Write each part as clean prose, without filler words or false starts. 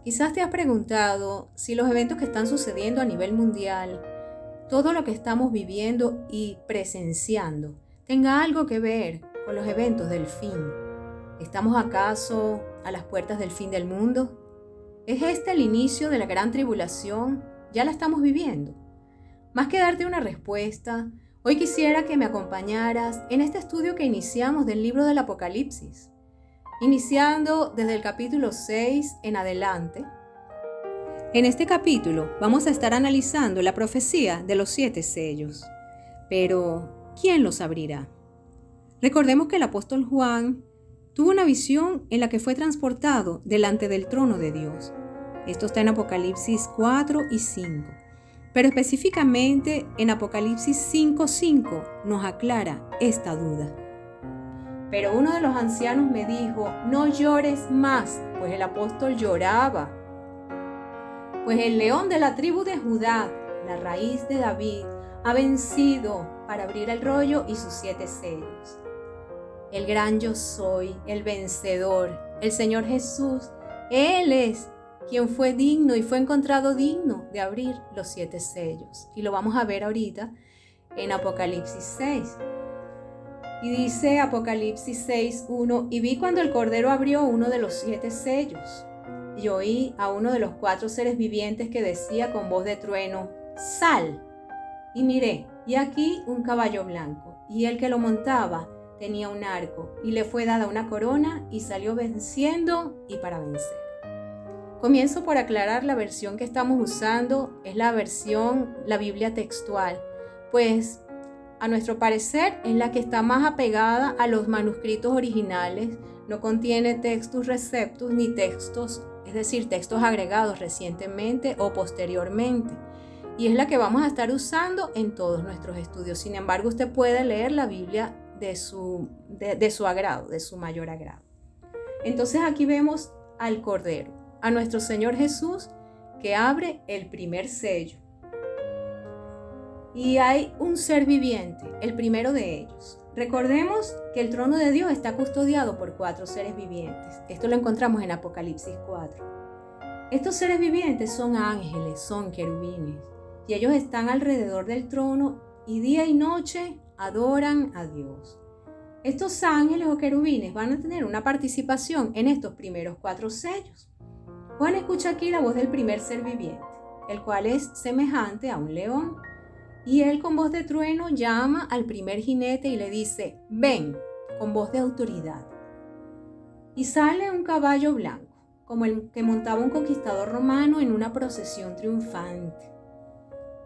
Quizás te has preguntado si los eventos que están sucediendo a nivel mundial, todo lo que estamos viviendo y presenciando, tenga algo que ver con los eventos del fin. ¿Estamos acaso a las puertas del fin del mundo? ¿Es este el inicio de la gran tribulación? ¿Ya la estamos viviendo? Más que darte una respuesta, hoy quisiera que me acompañaras en este estudio que iniciamos del libro del Apocalipsis. Iniciando desde el capítulo 6 en adelante. En este capítulo vamos a estar analizando la profecía de los 7 sellos. Pero, ¿quién los abrirá? Recordemos que el apóstol Juan tuvo una visión en la que fue transportado delante del trono de Dios. Esto está en Apocalipsis 4 y 5. Pero específicamente en Apocalipsis 5:5 nos aclara esta duda. Pero uno de los ancianos me dijo: no llores más, pues el apóstol lloraba. Pues el león de la tribu de Judá, la raíz de David, ha vencido para abrir el rollo y sus 7 sellos. El gran yo soy, el vencedor, el Señor Jesús, Él es quien fue digno y fue encontrado digno de abrir los 7 sellos. Y lo vamos a ver ahorita en Apocalipsis 6. Y dice Apocalipsis 6:1, y vi cuando el Cordero abrió uno de los 7 sellos, y oí a uno de los 4 seres vivientes que decía con voz de trueno: ¡sal! Y miré, y aquí un caballo blanco, y el que lo montaba tenía un arco, y le fue dada una corona, y salió venciendo y para vencer. Comienzo por aclarar la versión que estamos usando, es la Biblia textual, pues a nuestro parecer es la que está más apegada a los manuscritos originales, no contiene textos receptus ni textos, es decir, textos agregados recientemente o posteriormente, y es la que vamos a estar usando en todos nuestros estudios. Sin embargo, usted puede leer la Biblia de su agrado, de su mayor agrado. Entonces aquí vemos al Cordero, a nuestro Señor Jesús, que abre el primer sello. Y hay un ser viviente, el primero de ellos. Recordemos que el trono de Dios está custodiado por 4 seres vivientes. Esto lo encontramos en Apocalipsis 4. Estos seres vivientes son ángeles, son querubines, y ellos están alrededor del trono y día y noche adoran a Dios. Estos ángeles o querubines van a tener una participación en estos primeros 4 sellos. Juan escucha aquí la voz del primer ser viviente, el cual es semejante a un león. Y él con voz de trueno llama al primer jinete y le dice: ven, con voz de autoridad. Y sale un caballo blanco, como el que montaba un conquistador romano en una procesión triunfante.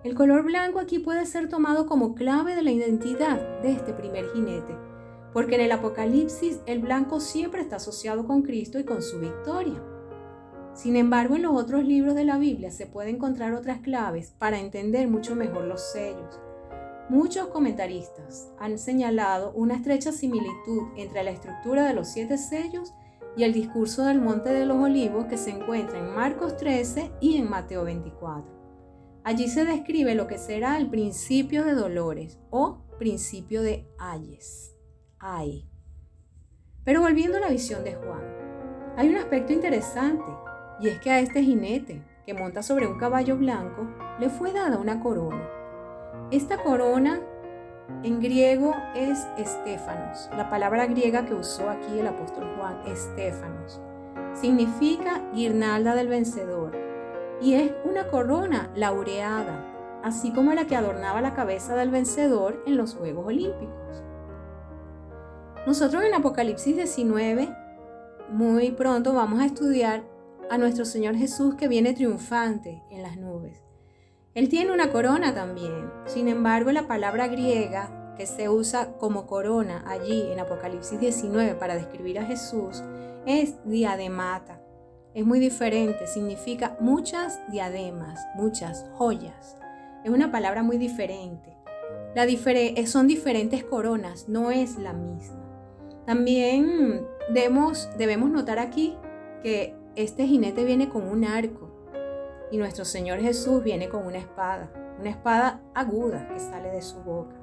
El color blanco aquí puede ser tomado como clave de la identidad de este primer jinete, porque en el Apocalipsis el blanco siempre está asociado con Cristo y con su victoria. Sin embargo, en los otros libros de la Biblia se pueden encontrar otras claves para entender mucho mejor los sellos. Muchos comentaristas han señalado una estrecha similitud entre la estructura de los 7 sellos y el discurso del Monte de los Olivos que se encuentra en Marcos 13 y en Mateo 24. Allí se describe lo que será el principio de dolores o principio de ayes. Ay. Pero volviendo a la visión de Juan, hay un aspecto interesante. Y es que a este jinete, que monta sobre un caballo blanco, le fue dada una corona. Esta corona en griego es estéfanos. La palabra griega que usó aquí el apóstol Juan, estéfanos, significa guirnalda del vencedor. Y es una corona laureada, así como la que adornaba la cabeza del vencedor en los Juegos Olímpicos. Nosotros en Apocalipsis 19, muy pronto vamos a estudiar a nuestro Señor Jesús que viene triunfante en las nubes. Él tiene una corona también. Sin embargo, la palabra griega que se usa como corona allí en Apocalipsis 19 para describir a Jesús es diademata. Es muy diferente, significa muchas diademas, muchas joyas. Es una palabra muy diferente. Son diferentes coronas, no es la misma. También debemos notar aquí que este jinete viene con un arco y nuestro Señor Jesús viene con una espada aguda que sale de su boca.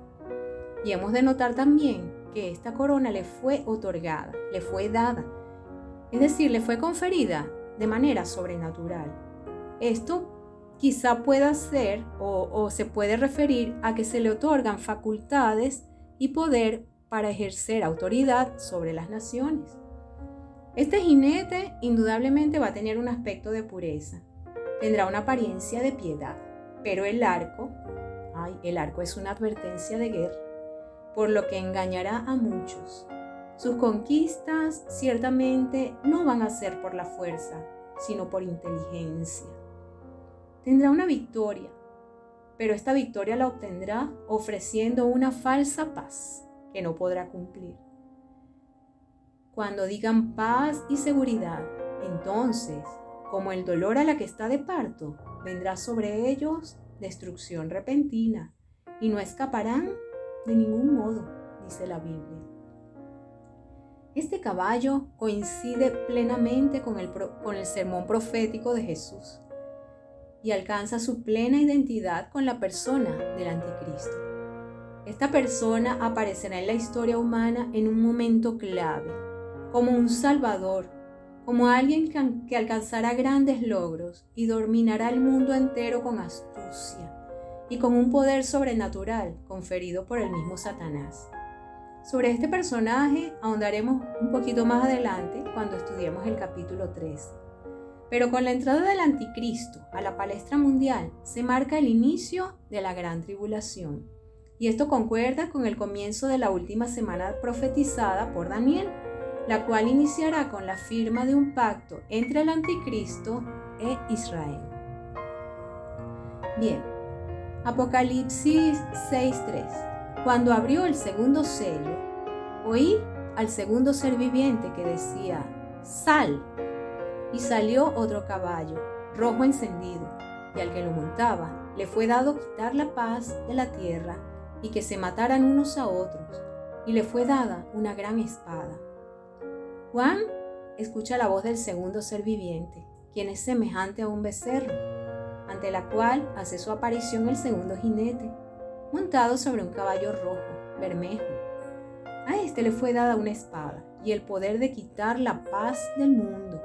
Y hemos de notar también que esta corona le fue otorgada, le fue dada, es decir, le fue conferida de manera sobrenatural. Esto quizá pueda ser o se puede referir a que se le otorgan facultades y poder para ejercer autoridad sobre las naciones. Este jinete indudablemente va a tener un aspecto de pureza, tendrá una apariencia de piedad, pero el arco es una advertencia de guerra, por lo que engañará a muchos. Sus conquistas ciertamente no van a ser por la fuerza, sino por inteligencia. Tendrá una victoria, pero esta victoria la obtendrá ofreciendo una falsa paz que no podrá cumplir. Cuando digan paz y seguridad, entonces, como el dolor a la que está de parto, vendrá sobre ellos destrucción repentina y no escaparán de ningún modo, dice la Biblia. Este caballo coincide plenamente con el sermón profético de Jesús y alcanza su plena identidad con la persona del anticristo. Esta persona aparecerá en la historia humana en un momento clave, como un salvador, como alguien que alcanzará grandes logros y dominará el mundo entero con astucia y con un poder sobrenatural conferido por el mismo Satanás. Sobre este personaje ahondaremos un poquito más adelante cuando estudiemos el capítulo 13. Pero con la entrada del anticristo a la palestra mundial se marca el inicio de la gran tribulación. Y esto concuerda con el comienzo de la última semana profetizada por Daniel, la cual iniciará con la firma de un pacto entre el anticristo e Israel. Bien, Apocalipsis 6:3. Cuando abrió el segundo sello, oí al segundo ser viviente que decía: ¡Sal! Y salió otro caballo, rojo encendido, y al que lo montaba le fue dado quitar la paz de la tierra y que se mataran unos a otros, y le fue dada una gran espada. Juan escucha la voz del segundo ser viviente, quien es semejante a un becerro, ante la cual hace su aparición el segundo jinete, montado sobre un caballo rojo, bermejo. A este le fue dada una espada y el poder de quitar la paz del mundo,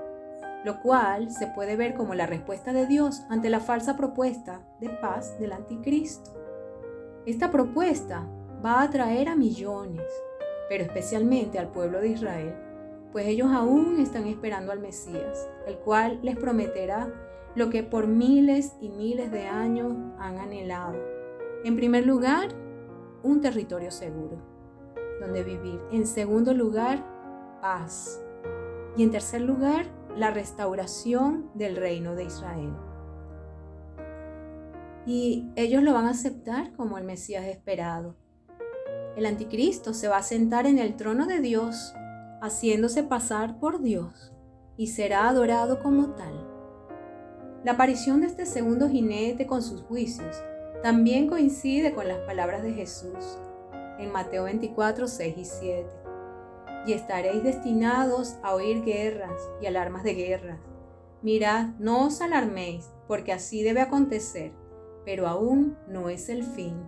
lo cual se puede ver como la respuesta de Dios ante la falsa propuesta de paz del anticristo. Esta propuesta va a atraer a millones, pero especialmente al pueblo de Israel, pues ellos aún están esperando al Mesías, el cual les prometerá lo que por miles y miles de años han anhelado. En primer lugar, un territorio seguro, donde vivir. En segundo lugar, paz. Y en tercer lugar, la restauración del reino de Israel. Y ellos lo van a aceptar como el Mesías esperado. El anticristo se va a sentar en el trono de Dios, haciéndose pasar por Dios, y será adorado como tal. La aparición de este segundo jinete con sus juicios también coincide con las palabras de Jesús en Mateo 24, 6 y 7. Y estaréis destinados a oír guerras y alarmas de guerras. Mirad, no os alarméis, porque así debe acontecer, pero aún no es el fin,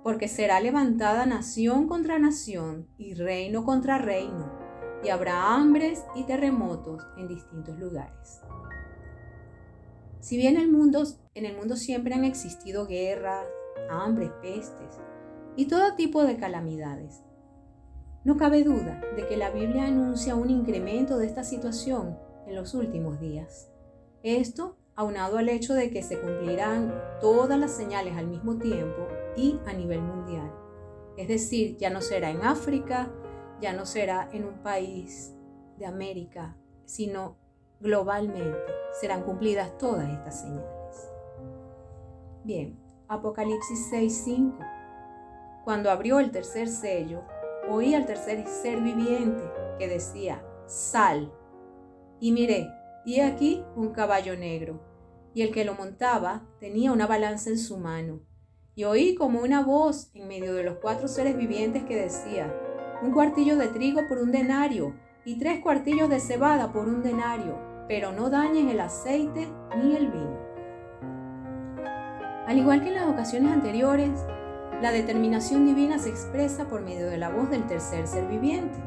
porque será levantada nación contra nación y reino contra reino, y habrá hambres y terremotos en distintos lugares. Si bien en el mundo siempre han existido guerras, hambres, pestes y todo tipo de calamidades, no cabe duda de que la Biblia anuncia un incremento de esta situación en los últimos días. Esto aunado al hecho de que se cumplirán todas las señales al mismo tiempo y a nivel mundial. Es decir, ya no será en África, ya no será en un país de América, sino globalmente serán cumplidas todas estas señales. Bien, Apocalipsis 6:5. Cuando abrió el tercer sello, oí al tercer ser viviente que decía: sal. Y miré, y aquí un caballo negro, y el que lo montaba tenía una balanza en su mano. Y oí como una voz en medio de los 4 seres vivientes que decía: 1 cuartillo de trigo por 1 denario, y 3 cuartillos de cebada por 1 denario, pero no dañes el aceite ni el vino. Al igual que en las ocasiones anteriores, la determinación divina se expresa por medio de la voz del tercer ser viviente.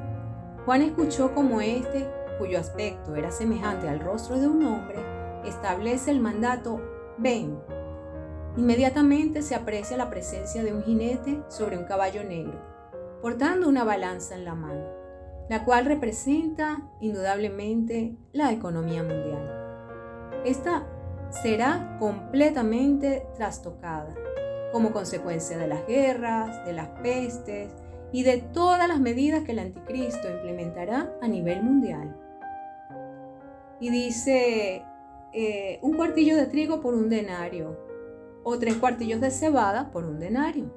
Juan escuchó como éste cuyo aspecto era semejante al rostro de un hombre, establece el mandato «Ven». Inmediatamente se aprecia la presencia de un jinete sobre un caballo negro, portando una balanza en la mano, la cual representa indudablemente la economía mundial. Esta será completamente trastocada como consecuencia de las guerras, de las pestes y de todas las medidas que el anticristo implementará a nivel mundial. Y dice, un cuartillo de trigo por un denario, o 3 cuartillos de cebada por un denario.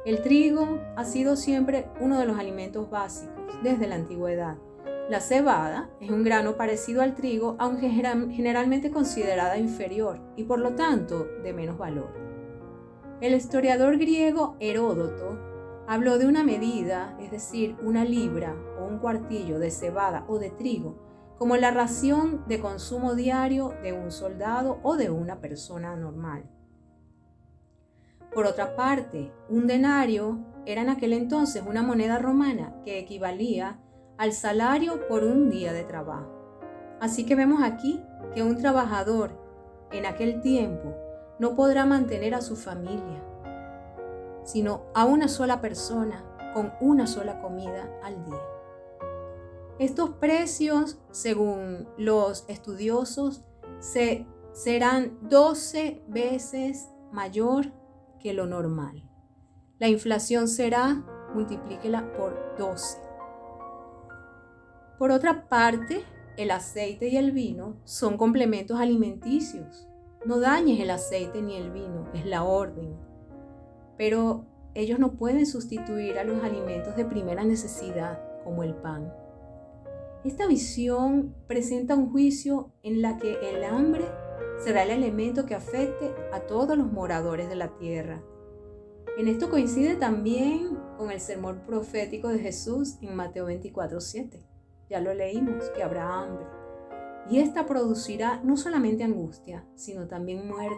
El trigo ha sido siempre uno de los alimentos básicos desde la antigüedad. La cebada es un grano parecido al trigo, aunque generalmente considerada inferior y por lo tanto de menos valor. El historiador griego Heródoto habló de una medida, es decir, una libra o un cuartillo de cebada o de trigo, como la ración de consumo diario de un soldado o de una persona normal. Por otra parte, un denario era en aquel entonces una moneda romana que equivalía al salario por un día de trabajo. Así que vemos aquí que un trabajador en aquel tiempo no podrá mantener a su familia, sino a una sola persona con una sola comida al día. Estos precios, según los estudiosos, serán 12 veces mayor que lo normal. La inflación será, multiplíquela por 12. Por otra parte, el aceite y el vino son complementos alimenticios. No dañes el aceite ni el vino, es la orden. Pero ellos no pueden sustituir a los alimentos de primera necesidad, como el pan. Esta visión presenta un juicio en la que el hambre será el elemento que afecte a todos los moradores de la tierra. En esto coincide también con el sermón profético de Jesús en Mateo 24:7. Ya lo leímos, que habrá hambre. Y esta producirá no solamente angustia, sino también muerte.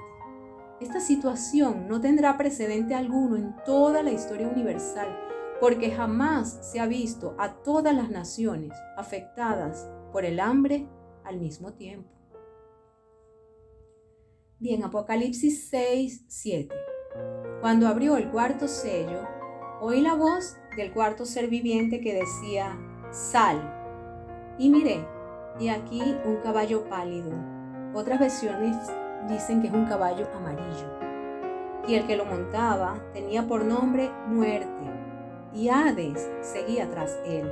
Esta situación no tendrá precedente alguno en toda la historia universal, porque jamás se ha visto a todas las naciones afectadas por el hambre al mismo tiempo. Bien, Apocalipsis 6:7. Cuando abrió el cuarto sello, oí la voz del cuarto ser viviente que decía, «Sal». Y miré, y aquí un caballo pálido. Otras versiones dicen que es un caballo amarillo. Y el que lo montaba tenía por nombre Muerte, y Hades seguía tras él.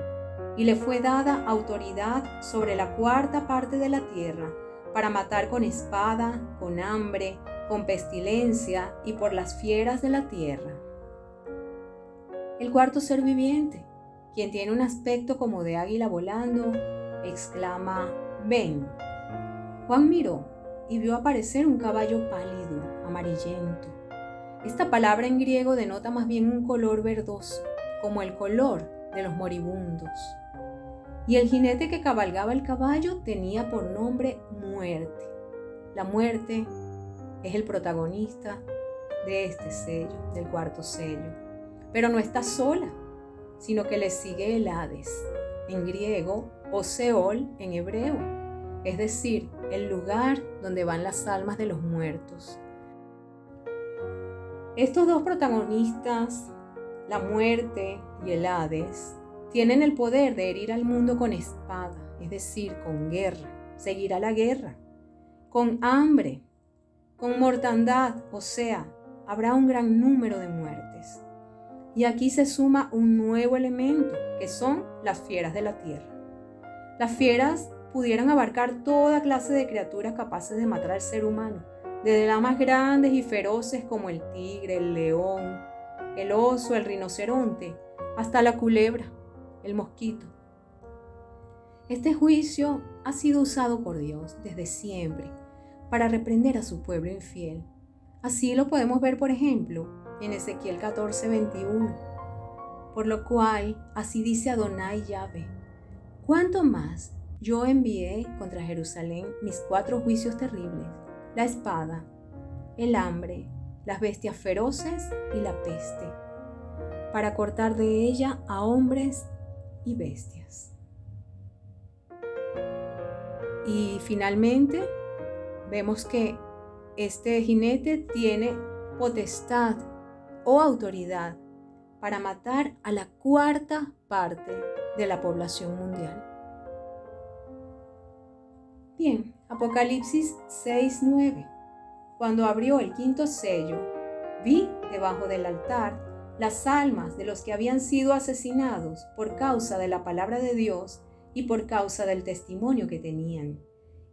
Y le fue dada autoridad sobre la cuarta parte de la tierra, para matar con espada, con hambre, con pestilencia y por las fieras de la tierra. El cuarto ser viviente, quien tiene un aspecto como de águila volando, exclama, «Ven». Juan miró y vio aparecer un caballo pálido, amarillento. Esta palabra en griego denota más bien un color verdoso, como el color de los moribundos. Y el jinete que cabalgaba el caballo tenía por nombre Muerte. La muerte es el protagonista de este sello, del cuarto sello. Pero no está sola, sino que le sigue el Hades, en griego, o Seol en hebreo, es decir, el lugar donde van las almas de los muertos. Estos dos protagonistas, la muerte y el Hades, tienen el poder de herir al mundo con espada, es decir, con guerra. Seguirá la guerra, con hambre, con mortandad, o sea, habrá un gran número de muertes. Y aquí se suma un nuevo elemento, que son las fieras de la tierra. Las fieras pudieran abarcar toda clase de criaturas capaces de matar al ser humano, desde las más grandes y feroces como el tigre, el león, el oso, el rinoceronte, hasta la culebra, el mosquito. Este juicio ha sido usado por Dios desde siempre para reprender a su pueblo infiel. Así lo podemos ver, por ejemplo, en Ezequiel 14:21. Por lo cual, así dice Adonai Yahvé: ¿cuánto más yo envié contra Jerusalén mis 4 juicios terribles, la espada, el hambre, las bestias feroces y la peste, para cortar de ella a hombres y bestias? Y finalmente vemos que este jinete tiene potestad o autoridad para matar a la cuarta parte de la población mundial. Bien, Apocalipsis 6:9. Cuando abrió el quinto sello, vi debajo del altar las almas de los que habían sido asesinados por causa de la palabra de Dios y por causa del testimonio que tenían.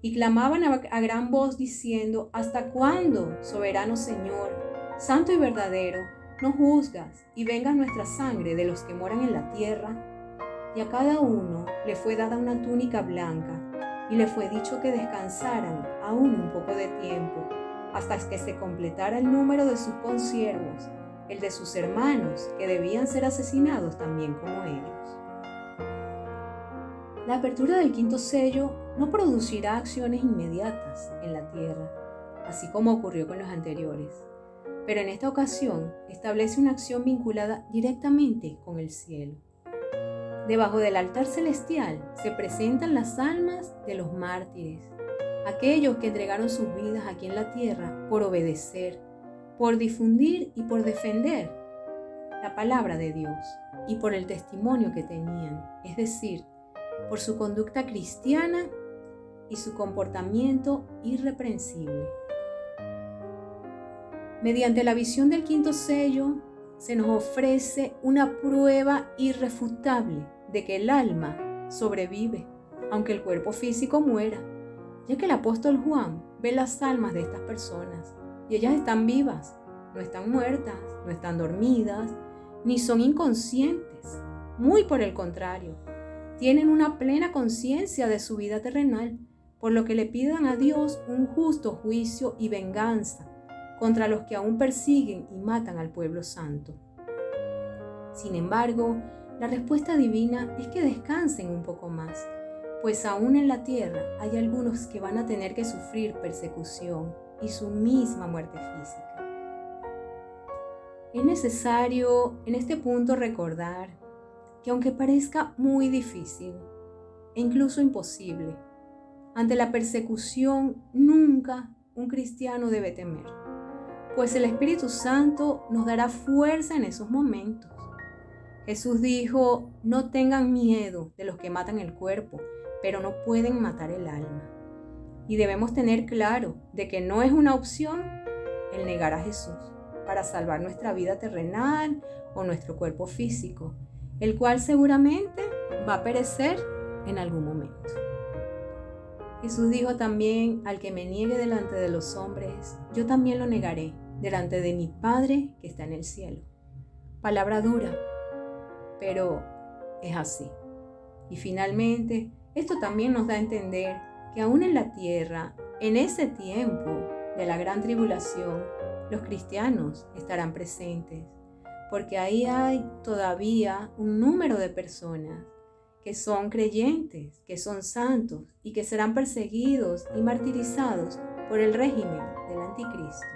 Y clamaban a gran voz diciendo: ¿Hasta cuándo, soberano Señor, santo y verdadero, no juzgas y vengas nuestra sangre de los que moran en la tierra? Y a cada uno le fue dada una túnica blanca, y le fue dicho que descansaran aún un poco de tiempo, hasta que se completara el número de sus consiervos, el de sus hermanos, que debían ser asesinados también como ellos. La apertura del quinto sello no producirá acciones inmediatas en la tierra, así como ocurrió con los anteriores, pero en esta ocasión establece una acción vinculada directamente con el cielo. Debajo del altar celestial se presentan las almas de los mártires, aquellos que entregaron sus vidas aquí en la tierra por obedecer, por difundir y por defender la palabra de Dios y por el testimonio que tenían, es decir, por su conducta cristiana y su comportamiento irreprensible. Mediante la visión del quinto sello, se nos ofrece una prueba irrefutable de que el alma sobrevive, aunque el cuerpo físico muera, ya que el apóstol Juan ve las almas de estas personas y ellas están vivas, no están muertas, no están dormidas, ni son inconscientes. Muy por el contrario, tienen una plena conciencia de su vida terrenal, por lo que le pidan a Dios un justo juicio y venganza contra los que aún persiguen y matan al pueblo santo. Sin embargo, la respuesta divina es que descansen un poco más, pues aún en la tierra hay algunos que van a tener que sufrir persecución y su misma muerte física. Es necesario en este punto recordar que aunque parezca muy difícil e incluso imposible, ante la persecución nunca un cristiano debe temer, pues el Espíritu Santo nos dará fuerza en esos momentos. Jesús dijo: no tengan miedo de los que matan el cuerpo, pero no pueden matar el alma. Y debemos tener claro de que no es una opción el negar a Jesús para salvar nuestra vida terrenal o nuestro cuerpo físico, el cual seguramente va a perecer en algún momento. Jesús dijo también: al que me niegue delante de los hombres, yo también lo negaré delante de mi Padre que está en el cielo. Palabra dura, pero es así. Y finalmente, esto también nos da a entender que aún en la tierra, en ese tiempo de la gran tribulación, los cristianos estarán presentes, porque ahí hay todavía un número de personas que son creyentes, que son santos y que serán perseguidos y martirizados por el régimen del anticristo.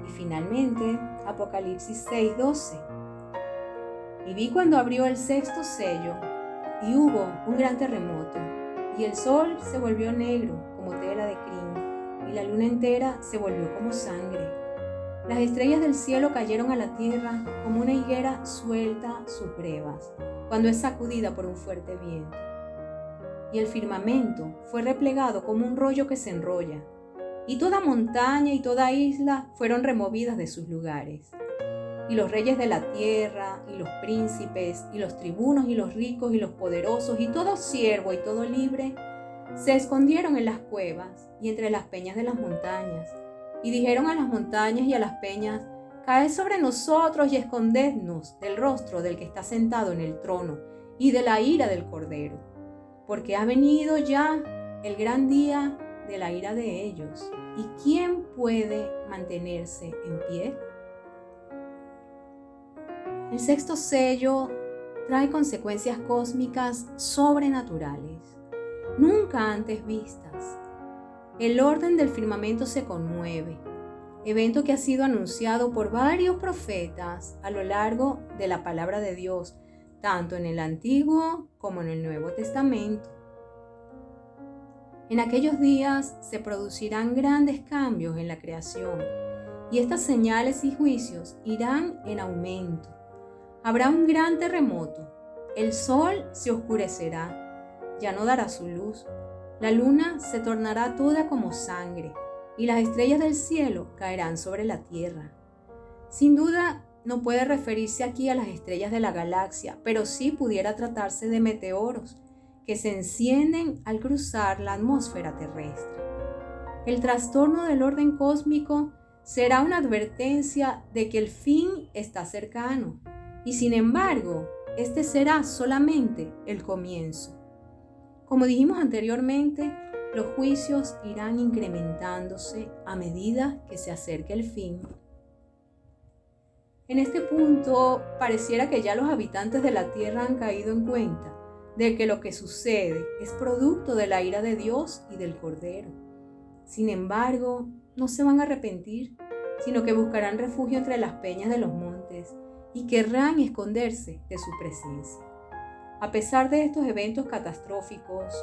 Y finalmente, Apocalipsis 6:12. Y vi cuando abrió el sexto sello, y hubo un gran terremoto, y el sol se volvió negro como tela de crin, y la luna entera se volvió como sangre. Las estrellas del cielo cayeron a la tierra como una higuera suelta sus brevas, cuando es sacudida por un fuerte viento. Y el firmamento fue replegado como un rollo que se enrolla, y toda montaña y toda isla fueron removidas de sus lugares. Y los reyes de la tierra, y los príncipes, y los tribunos, y los ricos, y los poderosos, y todo siervo, y todo libre, se escondieron en las cuevas y entre las peñas de las montañas, y dijeron a las montañas y a las peñas: caed sobre nosotros y escondednos del rostro del que está sentado en el trono, y de la ira del Cordero, porque ha venido ya el gran día de la ira de ellos, ¿y quién puede mantenerse en pie? El sexto sello trae consecuencias cósmicas sobrenaturales, nunca antes vistas. El orden del firmamento se conmueve, evento que ha sido anunciado por varios profetas a lo largo de la palabra de Dios, tanto en el Antiguo como en el Nuevo Testamento. En aquellos días se producirán grandes cambios en la creación y estas señales y juicios irán en aumento. Habrá un gran terremoto, el sol se oscurecerá, ya no dará su luz, la luna se tornará toda como sangre y las estrellas del cielo caerán sobre la tierra. Sin duda, no puede referirse aquí a las estrellas de la galaxia, pero sí pudiera tratarse de meteoros que se encienden al cruzar la atmósfera terrestre. El trastorno del orden cósmico será una advertencia de que el fin está cercano, y sin embargo, este será solamente el comienzo. Como dijimos anteriormente, los juicios irán incrementándose a medida que se acerque el fin. En este punto, pareciera que ya los habitantes de la tierra han caído en cuenta de que lo que sucede es producto de la ira de Dios y del Cordero. Sin embargo, no se van a arrepentir, sino que buscarán refugio entre las peñas de los montes y querrán esconderse de su presencia. A pesar de estos eventos catastróficos,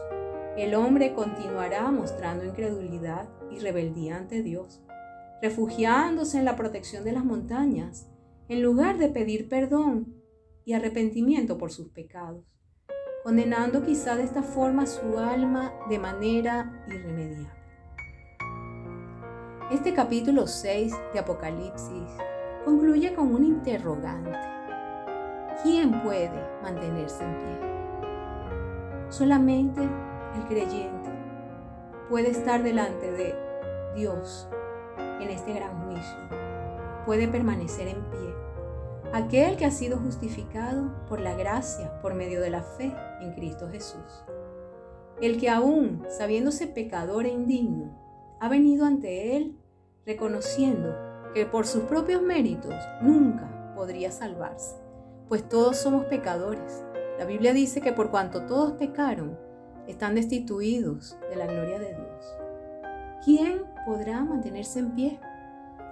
el hombre continuará mostrando incredulidad y rebeldía ante Dios, refugiándose en la protección de las montañas, en lugar de pedir perdón y arrepentimiento por sus pecados, condenando quizá de esta forma su alma de manera irremediable. Este capítulo 6 de Apocalipsis concluye con un interrogante. ¿Quién puede mantenerse en pie? Solamente el creyente puede estar delante de Dios en este gran juicio. Puede permanecer en pie. Aquel que ha sido justificado por la gracia por medio de la fe en Cristo Jesús. El que aún, sabiéndose pecador e indigno, ha venido ante Él reconociendo que por sus propios méritos nunca podría salvarse, pues todos somos pecadores. La Biblia dice que por cuanto todos pecaron, están destituidos de la gloria de Dios. ¿Quién podrá mantenerse en pie?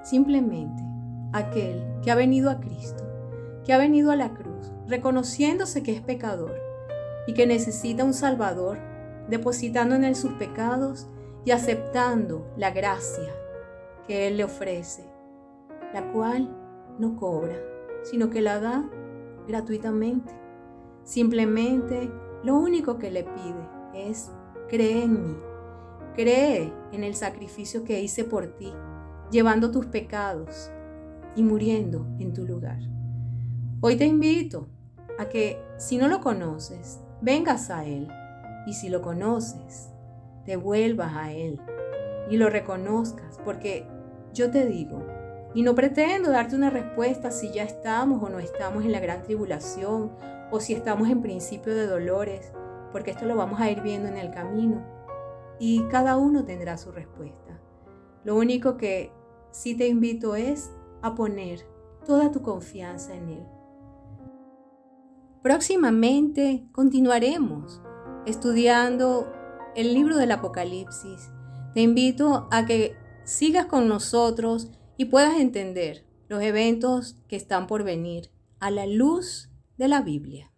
Simplemente aquel que ha venido a Cristo, que ha venido a la cruz, reconociéndose que es pecador y que necesita un Salvador, depositando en Él sus pecados y aceptando la gracia que Él le ofrece, la cual no cobra, sino que la da gratuitamente. Simplemente lo único que le pide es: cree en mí, cree en el sacrificio que hice por ti, llevando tus pecados y muriendo en tu lugar. Hoy te invito a que, si no lo conoces, vengas a Él, y si lo conoces, te vuelvas a Él y lo reconozcas, porque yo te digo, y no pretendo darte una respuesta si ya estamos o no estamos en la gran tribulación, o si estamos en principio de dolores, porque esto lo vamos a ir viendo en el camino, y cada uno tendrá su respuesta. Lo único que sí te invito es a poner toda tu confianza en Él. Próximamente continuaremos estudiando el libro del Apocalipsis. Te invito a que sigas con nosotros y puedas entender los eventos que están por venir a la luz de la Biblia.